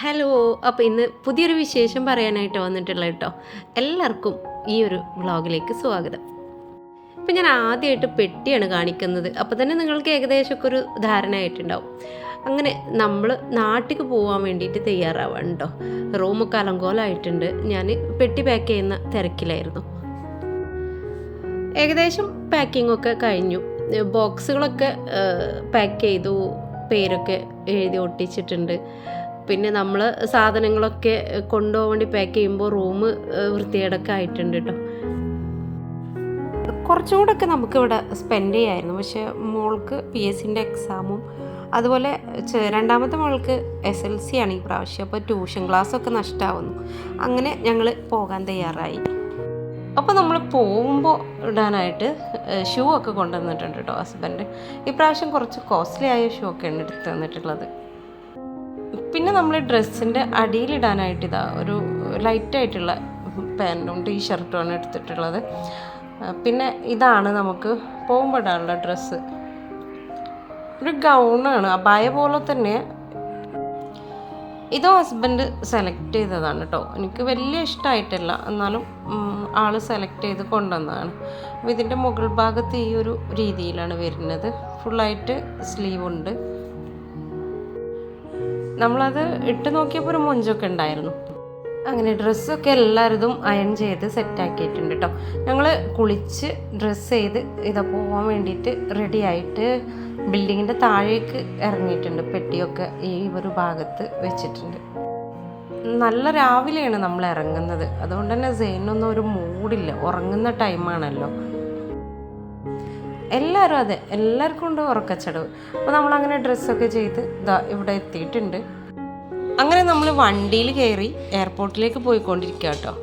Hello. അപ്പോൾ ഇന്ന് പുതിയൊരു വിശേഷം പറയാനായിട്ട് വന്നിട്ടുള്ള കേട്ടോ. എല്ലാവർക്കും ഈ ഒരു വ്ളോഗിലേക്ക് സ്വാഗതം. ഇപ്പം ഞാൻ ആദ്യമായിട്ട് പെട്ടിയാണ് കാണിക്കുന്നത്. അപ്പോൾ തന്നെ നിങ്ങൾക്ക് ഏകദേശമൊക്കെ ഒരു ധാരണ ആയിട്ടുണ്ടാവും. അങ്ങനെ നമ്മൾ നാട്ടിലേക്ക് പോകാൻ വേണ്ടിയിട്ട് തയ്യാറാവാണ് കേട്ടോ. റൂമൊക്കെ അലങ്കോലമായിട്ടുണ്ട്. ഞാൻ പെട്ടി പാക്ക് ചെയ്യുന്ന തിരക്കിലായിരുന്നു. ഏകദേശം പാക്കിങ്ങൊക്കെ കഴിഞ്ഞു. ബോക്സുകളൊക്കെ പാക്ക് ചെയ്തു, പേരൊക്കെ എഴുതി ഒട്ടിച്ചിട്ടുണ്ട്. പിന്നെ നമ്മൾ സാധനങ്ങളൊക്കെ കൊണ്ടുപോകാൻ വേണ്ടി പാക്ക് ചെയ്യുമ്പോൾ റൂം വൃത്തികേടൊക്കെ ആയിട്ടുണ്ട് കേട്ടോ. കുറച്ചുകൂടെയൊക്കെ നമുക്കിവിടെ സ്പെൻഡ് ചെയ്യായിരുന്നു. പക്ഷേ മോൾക്ക് PSCൻ്റെ എക്സാമും അതുപോലെ രണ്ടാമത്തെ മോൾക്ക് SLC ആണ് ഈ പ്രാവശ്യം. അപ്പോൾ ട്യൂഷൻ ക്ലാസ്സൊക്കെ നഷ്ടമാവുന്നു. അങ്ങനെ ഞങ്ങൾ പോകാൻ തയ്യാറായി. അപ്പോൾ നമ്മൾ പോകുമ്പോൾ ഇടാനായിട്ട് ഷൂ ഒക്കെ കൊണ്ടുവന്നിട്ടുണ്ട് കേട്ടോ ഹസ്ബൻഡ്. ഈ പ്രാവശ്യം കുറച്ച് കോസ്റ്റ്ലി ആയ ഷൂ ഒക്കെയാണ് എടുത്ത് തന്നിട്ടുള്ളത്. പിന്നെ നമ്മൾ ഡ്രസ്സിൻ്റെ അടിയിലിടാനായിട്ട് ഇതാ ഒരു ലൈറ്റായിട്ടുള്ള പാൻറ്റും ടീഷർട്ടുമാണ് എടുത്തിട്ടുള്ളത്. പിന്നെ ഇതാണ് നമുക്ക് പോകുമ്പോൾ ഇടാനുള്ള ഡ്രസ്സ്. ഒരു ഗൗണാണ്, അബായ പോലെ തന്നെ. ഇതോ ഹസ്ബൻഡ് സെലക്ട് ചെയ്തതാണ് കേട്ടോ. എനിക്ക് വലിയ ഇഷ്ടമായിട്ടില്ല, എന്നാലും ആൾ സെലക്ട് ചെയ്ത് കൊണ്ടുവന്നതാണ്. അപ്പോൾ ഇതിൻ്റെ മുകൾ ഭാഗത്ത് ഈ ഒരു രീതിയിലാണ് വരുന്നത്. ഫുള്ളായിട്ട് സ്ലീവ് ഉണ്ട്. നമ്മളത് ഇട്ട് നോക്കിയപ്പോൾ ഒരു മൊഞ്ചൊക്കെ ഉണ്ടായിരുന്നു. അങ്ങനെ ഡ്രസ്സൊക്കെ എല്ലാവരും അയൺ ചെയ്ത് സെറ്റാക്കിയിട്ടുണ്ട് കേട്ടോ. ഞങ്ങൾ കുളിച്ച് ഡ്രസ്സ് ചെയ്ത് ഇതാ പോകാൻ വേണ്ടിയിട്ട് റെഡി ആയിട്ട് ബിൽഡിങ്ങിൻ്റെ താഴേക്ക് ഇറങ്ങിയിട്ടുണ്ട്. പെട്ടിയൊക്കെ ഈ ഒരു ഭാഗത്ത് വെച്ചിട്ടുണ്ട്. നല്ല രാവിലെയാണ് നമ്മൾ ഇറങ്ങുന്നത്. അതുകൊണ്ട് തന്നെ സെയിനൊന്നും ഒരു മൂഡില്ല. ഉറങ്ങുന്ന ടൈമാണല്ലോ. എല്ലാവരും അതെ, എല്ലാവർക്കും ഉണ്ട് ഉറക്കച്ചടവ്. അപ്പോൾ നമ്മളങ്ങനെ ഡ്രസ്സൊക്കെ ചെയ്ത് ഇതാ ഇവിടെ എത്തിയിട്ടുണ്ട്. അങ്ങനെ നമ്മൾ വണ്ടിയിൽ കയറി എയർപോർട്ടിലേക്ക് പോയിക്കൊണ്ടിരിക്കുക കേട്ടോ.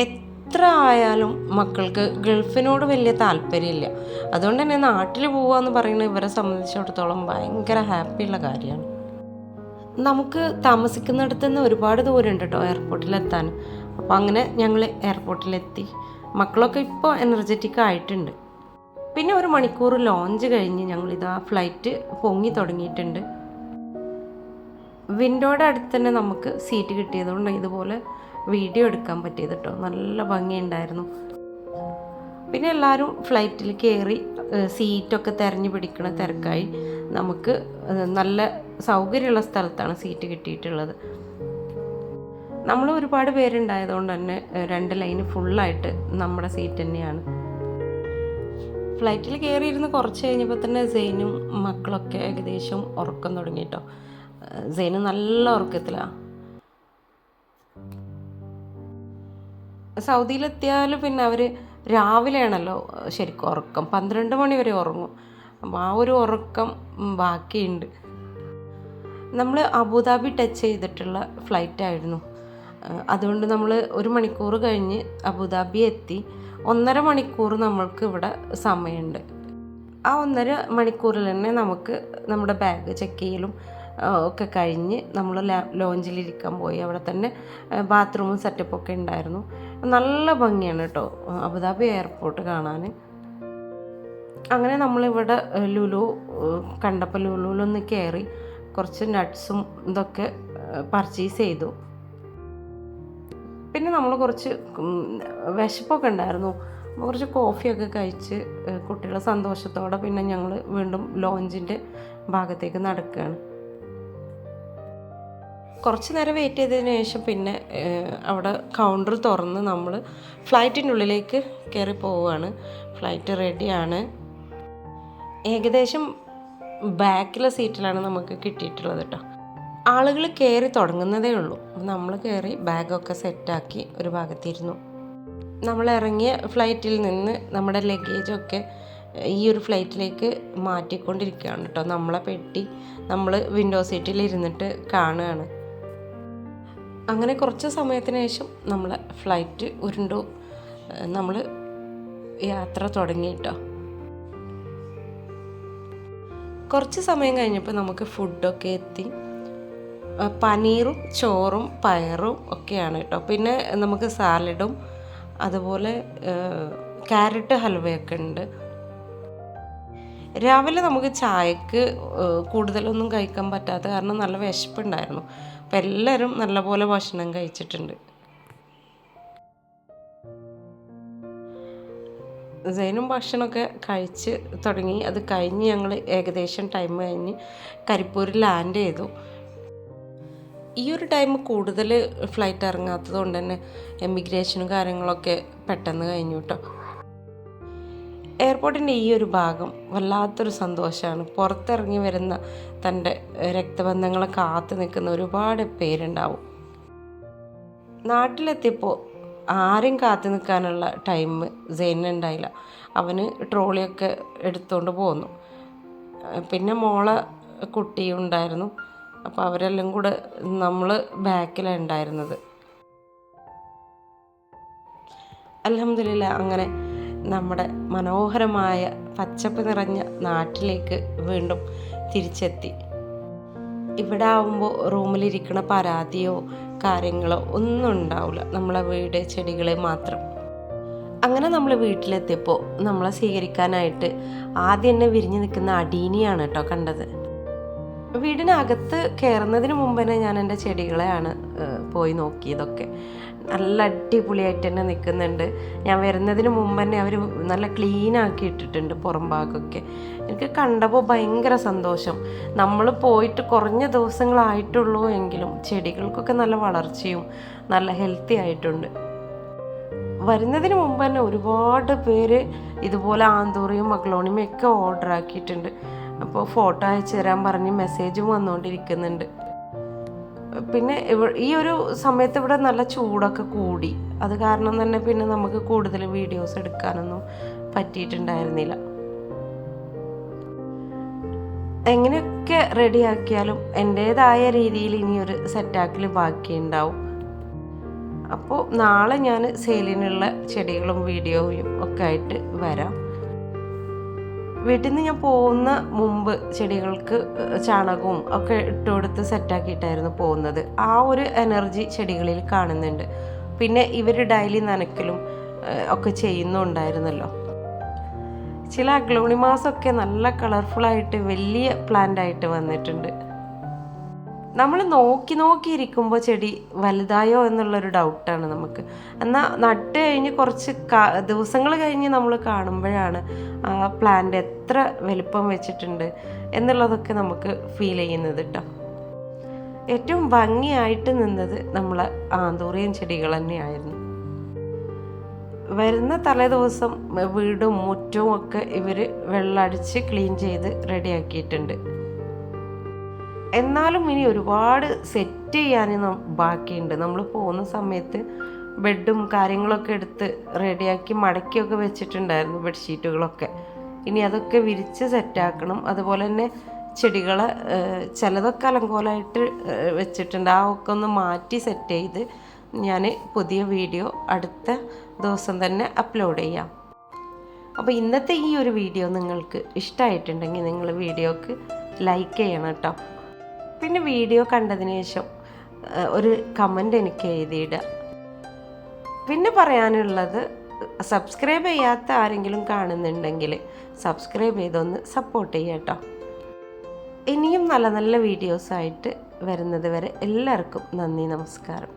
എത്ര ആയാലും മക്കൾക്ക് ഗൾഫിനോട് വലിയ താല്പര്യമില്ല. അതുകൊണ്ട് തന്നെ നാട്ടിൽ പോവുകയെന്ന് പറയുന്നത് ഇവരെ സംബന്ധിച്ചിടത്തോളം ഭയങ്കര ഹാപ്പിയുള്ള കാര്യമാണ്. നമുക്ക് താമസിക്കുന്നിടത്ത് നിന്ന് ഒരുപാട് ദൂരമുണ്ട് കേട്ടോ എയർപോർട്ടിലെത്താൻ. അപ്പോൾ അങ്ങനെ ഞങ്ങൾ എയർപോർട്ടിലെത്തി. മക്കളൊക്കെ ഇപ്പോൾ എനർജറ്റിക് ആയിട്ടുണ്ട്. പിന്നെ ഒരു മണിക്കൂർ ലോഞ്ച് കഴിഞ്ഞ് ഞങ്ങളിതാ ഫ്ലൈറ്റ് പൊങ്ങി തുടങ്ങിയിട്ടുണ്ട്. വിൻഡോയുടെ അടുത്ത് തന്നെ നമുക്ക് സീറ്റ് കിട്ടിയതുകൊണ്ട് ഇതുപോലെ വീഡിയോ എടുക്കാൻ പറ്റിയത് കേട്ടോ. നല്ല ഭംഗിയുണ്ടായിരുന്നു. പിന്നെ എല്ലാവരും ഫ്ലൈറ്റിൽ കയറി സീറ്റൊക്കെ തിരഞ്ഞു പിടിക്കണ തിരക്കായി. നമുക്ക് നല്ല സൗകര്യമുള്ള സ്ഥലത്താണ് സീറ്റ് കിട്ടിയിട്ടുള്ളത്. നമ്മൾ ഒരുപാട് പേരുണ്ടായതുകൊണ്ട് തന്നെ 2 ലൈന് ഫുള്ളായിട്ട് നമ്മുടെ സീറ്റ് തന്നെയാണ്. ഫ്ലൈറ്റിൽ കയറിയിരുന്ന് കുറച്ച് കഴിഞ്ഞപ്പോൾ തന്നെ സെയിനും മക്കളൊക്കെ ഏകദേശം ഉറക്കം തുടങ്ങി കേട്ടോ. സെയിന് നല്ല ഉറക്കത്തിലാണ്. സൗദിയിലെത്തിയാൽ പിന്നെ അവർ രാവിലെയാണല്ലോ ശരിക്കും ഉറക്കം. 12 മണി വരെ ഉറങ്ങും. അപ്പോൾ ആ ഒരു ഉറക്കം ബാക്കിയുണ്ട്. നമ്മൾ അബുദാബി ടച്ച് ചെയ്തിട്ടുള്ള ഫ്ലൈറ്റായിരുന്നു. അതുകൊണ്ട് നമ്മൾ 1 മണിക്കൂർ കഴിഞ്ഞ് അബുദാബി എത്തി. 1.5 മണിക്കൂർ നമ്മൾക്ക് ഇവിടെ സമയമുണ്ട്. ആ 1.5 മണിക്കൂറിൽ തന്നെ നമുക്ക് നമ്മുടെ ബാഗ് ചെക്ക് ചെയ്യലും ഒക്കെ കഴിഞ്ഞ് നമ്മൾ ലോഞ്ചിലിരിക്കാൻ പോയി. അവിടെ തന്നെ ബാത്റൂമും സെറ്റപ്പൊക്കെ ഉണ്ടായിരുന്നു. നല്ല ഭംഗിയാണ് കേട്ടോ അബുദാബി എയർപോർട്ട് കാണാൻ. അങ്ങനെ നമ്മളിവിടെ ലുലു കണ്ടപ്പോൾ ലുലുവിലൊന്ന് കയറി കുറച്ച് നട്ട്സും ഇതൊക്കെ പർച്ചേസ് ചെയ്തു. പിന്നെ നമ്മൾ കുറച്ച് വിശപ്പൊക്കെ ഉണ്ടായിരുന്നു. കുറച്ച് കോഫിയൊക്കെ കഴിച്ച് കുട്ടികളെ സന്തോഷത്തോടെ പിന്നെ ഞങ്ങൾ വീണ്ടും ലോഞ്ചിൻ്റെ ഭാഗത്തേക്ക് നടക്കുകയാണ്. കുറച്ച് നേരം വെയിറ്റ് ചെയ്തതിന് ശേഷം പിന്നെ അവിടെ കൗണ്ടർ തുറന്ന് നമ്മൾ ഫ്ലൈറ്റിൻ്റെ ഉള്ളിലേക്ക് കയറി പോവുകയാണ്. ഫ്ലൈറ്റ് റെഡിയാണ്. ഏകദേശം ബാക്കിലെ സീറ്റിലാണ് നമുക്ക് കിട്ടിയിട്ടുള്ളത് കേട്ടോ. ആളുകൾ കയറി തുടങ്ങുന്നതേ ഉള്ളൂ. നമ്മൾ കയറി ബാഗൊക്കെ സെറ്റാക്കി ഒരു ഭാഗത്തിരുന്നു. നമ്മൾ ഇറങ്ങിയ ഫ്ലൈറ്റിൽ നിന്ന് നമ്മുടെ ലഗേജൊക്കെ ഈ ഒരു ഫ്ലൈറ്റിലേക്ക് മാറ്റിക്കൊണ്ടിരിക്കുകയാണ് കേട്ടോ. നമ്മളെ പെട്ടി നമ്മൾ വിൻഡോ സീറ്റിൽ ഇരുന്നിട്ട് കാണുകയാണ്. അങ്ങനെ കുറച്ച് സമയത്തിന് ശേഷം നമ്മളെ ഫ്ലൈറ്റ് ഉരുണ്ടു. നമ്മൾ യാത്ര തുടങ്ങി കേട്ടോ. കുറച്ച് സമയം കഴിഞ്ഞപ്പോൾ നമുക്ക് ഫുഡൊക്കെ എത്തി. പനീറും ചോറും പയറും ഒക്കെയാണ് കേട്ടോ. പിന്നെ നമുക്ക് സാലഡും അതുപോലെ ക്യാരറ്റ് ഹൽവയൊക്കെ ഉണ്ട്. രാവിലെ നമുക്ക് ചായക്ക് കൂടുതലൊന്നും കഴിക്കാൻ പറ്റാത്ത കാരണം നല്ല വിശപ്പുണ്ടായിരുന്നു. അപ്പം എല്ലാവരും നല്ലപോലെ ഭക്ഷണം കഴിച്ചിട്ടുണ്ട്. സൈനും ഭക്ഷണമൊക്കെ കഴിച്ച് തുടങ്ങി. അത് കഴിഞ്ഞ് ഞങ്ങൾ ഏകദേശം ടൈം കഴിഞ്ഞ് കരിപ്പൂരിൽ ലാൻഡ് ചെയ്തു. ഈ ഒരു ടൈം കൂടുതൽ ഫ്ലൈറ്റ് ഇറങ്ങാത്തത് കൊണ്ട് തന്നെ എമിഗ്രേഷനും കാര്യങ്ങളൊക്കെ പെട്ടെന്ന് കഴിഞ്ഞു കേട്ടോ. എയർപോർട്ടിൻ്റെ ഈ ഒരു ഭാഗം വല്ലാത്തൊരു സന്തോഷമാണ്. പുറത്തിറങ്ങി വരുന്ന തൻ്റെ രക്തബന്ധങ്ങളെ കാത്തു നിൽക്കുന്ന ഒരുപാട് പേരുണ്ടാവും. നാട്ടിലെത്തിയപ്പോൾ ആരും കാത്തു നിൽക്കാനുള്ള ടൈം സെയിനുണ്ടായില്ല. അവന് ട്രോളിയൊക്കെ എടുത്തുകൊണ്ട് പോന്നു. പിന്നെ മോളെ കുട്ടിയും ഉണ്ടായിരുന്നു. അപ്പോൾ അവരെല്ലാം കൂടെ നമ്മൾ ബാക്കിലാണ് ഉണ്ടായിരുന്നത്. അൽഹംദുലില്ലാ അങ്ങനെ നമ്മുടെ മനോഹരമായ പച്ചപ്പ് നിറഞ്ഞ നാട്ടിലേക്ക് വീണ്ടും തിരിച്ചെത്തി. ഇവിടെ ആവുമ്പോൾ റൂമിലിരിക്കണ പരാതിയോ കാര്യങ്ങളോ ഒന്നും ഉണ്ടാവില്ല. നമ്മളെ വീട് ചെടികളെ മാത്രം. അങ്ങനെ നമ്മൾ വീട്ടിലെത്തിയപ്പോൾ നമ്മളെ സ്വീകരിക്കാനായിട്ട് ആദ്യം തന്നെ വിരിഞ്ഞു നിൽക്കുന്ന അടീനിയാണ് കേട്ടോ കണ്ടത്. വീടിനകത്ത് കയറുന്നതിന് മുമ്പ് തന്നെ ഞാൻ എൻ്റെ ചെടികളെയാണ് പോയി നോക്കിയതൊക്കെ. നല്ല അടിപൊളിയായിട്ട് തന്നെ നിൽക്കുന്നുണ്ട്. ഞാൻ വരുന്നതിന് മുമ്പ് തന്നെ അവർ നല്ല ക്ലീനാക്കി ഇട്ടിട്ടുണ്ട് പുറം ഭാഗമൊക്കെ. എനിക്ക് കണ്ടപ്പോൾ ഭയങ്കര സന്തോഷം. നമ്മൾ പോയിട്ട് കുറഞ്ഞ ദിവസങ്ങളായിട്ടുള്ളൂ എങ്കിലും ചെടികൾക്കൊക്കെ നല്ല വളർച്ചയും നല്ല ഹെൽത്തി ആയിട്ടുണ്ട്. വരുന്നതിന് മുമ്പ് തന്നെ ഒരുപാട് പേര് ഇതുപോലെ ആന്തൂറിയും മഗ്ലോണിയും ഒക്കെ ഓർഡർ ആക്കിയിട്ടുണ്ട്. അപ്പോൾ ഫോട്ടോ അയച്ചു തരാൻ പറഞ്ഞ് മെസ്സേജും വന്നുകൊണ്ടിരിക്കുന്നുണ്ട്. പിന്നെ ഈ ഒരു സമയത്ത് ഇവിടെ നല്ല ചൂടൊക്കെ കൂടി. അത് കാരണം തന്നെ പിന്നെ നമുക്ക് കൂടുതൽ വീഡിയോസ് എടുക്കാനൊന്നും പറ്റിയിട്ടുണ്ടായിരുന്നില്ല. എങ്ങനെയൊക്കെ റെഡിയാക്കിയാലും എൻ്റേതായ രീതിയിൽ ഇനിയൊരു സെറ്റാക്കിൽ ബാക്കിയുണ്ടാവും. അപ്പോൾ നാളെ ഞാൻ സെയിലിനുള്ള ചെടികളും വീഡിയോയും ഒക്കെ ആയിട്ട് വരാം. വീട്ടിൽ നിന്ന് ഞാൻ പോകുന്ന മുമ്പ് ചെടികൾക്ക് ചാണകവും ഒക്കെ ഇട്ടുകൊടുത്ത് സെറ്റാക്കിയിട്ടായിരുന്നു പോകുന്നത്. ആ ഒരു എനർജി ചെടികളിൽ കാണുന്നുണ്ട്. പിന്നെ ഇവർ ഡെയിലി നനയ്ക്കലും ഒക്കെ ചെയ്യുന്നുണ്ടായിരുന്നല്ലോ. ചില അഗ്ലോണിമാസൊക്കെ നല്ല കളർഫുള്ളായിട്ട് വലിയ പ്ലാന്റായിട്ട് വന്നിട്ടുണ്ട്. നമ്മൾ നോക്കിയിരിക്കുമ്പോൾ ചെടി വലുതായോ എന്നുള്ളൊരു ഡൗട്ടാണ് നമുക്ക്. എന്നാൽ നട്ട് കഴിഞ്ഞ് കുറച്ച് ദിവസങ്ങൾ കഴിഞ്ഞ് നമ്മൾ കാണുമ്പോഴാണ് ആ പ്ലാന്റ് എത്ര വലിപ്പം വെച്ചിട്ടുണ്ട് എന്നുള്ളതൊക്കെ നമുക്ക് ഫീൽ ചെയ്യുന്നത് കേട്ടോ. ഏറ്റവും ഭംഗിയായിട്ട് നിന്നത് നമ്മളെ ആന്തൂറിയൻ ചെടികൾ തന്നെയായിരുന്നു. വരുന്ന തലേ ദിവസം വീടും മുറ്റവും ഒക്കെ ഇവർ വെള്ളമടിച്ച് ക്ലീൻ ചെയ്ത് റെഡിയാക്കിയിട്ടുണ്ട്. എന്നാലും ഇനി ഒരുപാട് സെറ്റ് ചെയ്യാനും ബാക്കിയുണ്ട്. നമ്മൾ പോകുന്ന സമയത്ത് ബെഡും കാര്യങ്ങളൊക്കെ എടുത്ത് റെഡിയാക്കി മടക്കിയൊക്കെ വെച്ചിട്ടുണ്ടായിരുന്നു, ബെഡ്ഷീറ്റുകളൊക്കെ. ഇനി അതൊക്കെ വിരിച്ച് സെറ്റാക്കണം. അതുപോലെ തന്നെ ചെടികളെ ചിലതൊക്കെ അലങ്കോലമായിട്ട് വെച്ചിട്ടുണ്ട്. ആ ഒക്കെ ഒന്ന് മാറ്റി സെറ്റ് ചെയ്ത് ഞാൻ പുതിയ വീഡിയോ അടുത്ത ദിവസം തന്നെ അപ്ലോഡ് ചെയ്യാം. അപ്പോൾ ഇന്നത്തെ ഈ ഒരു വീഡിയോ നിങ്ങൾക്ക് ഇഷ്ടമായിട്ടുണ്ടെങ്കിൽ നിങ്ങൾ വീഡിയോക്ക് ലൈക്ക് ചെയ്യണം കേട്ടോ. പിന്നെ വീഡിയോ കണ്ടതിന് ശേഷം ഒരു കമൻ്റ് എനിക്ക് എഴുതിയിടുക. പിന്നെ പറയാനുള്ളത്, സബ്സ്ക്രൈബ് ചെയ്യാത്ത ആരെങ്കിലും കാണുന്നുണ്ടെങ്കിൽ സബ്സ്ക്രൈബ് ചെയ്തൊന്ന് സപ്പോർട്ട് ചെയ്യുക കേട്ടോ. ഇനിയും നല്ല നല്ല വീഡിയോസായിട്ട് വരുന്നത് വരെ എല്ലാവർക്കും നന്ദി, നമസ്കാരം.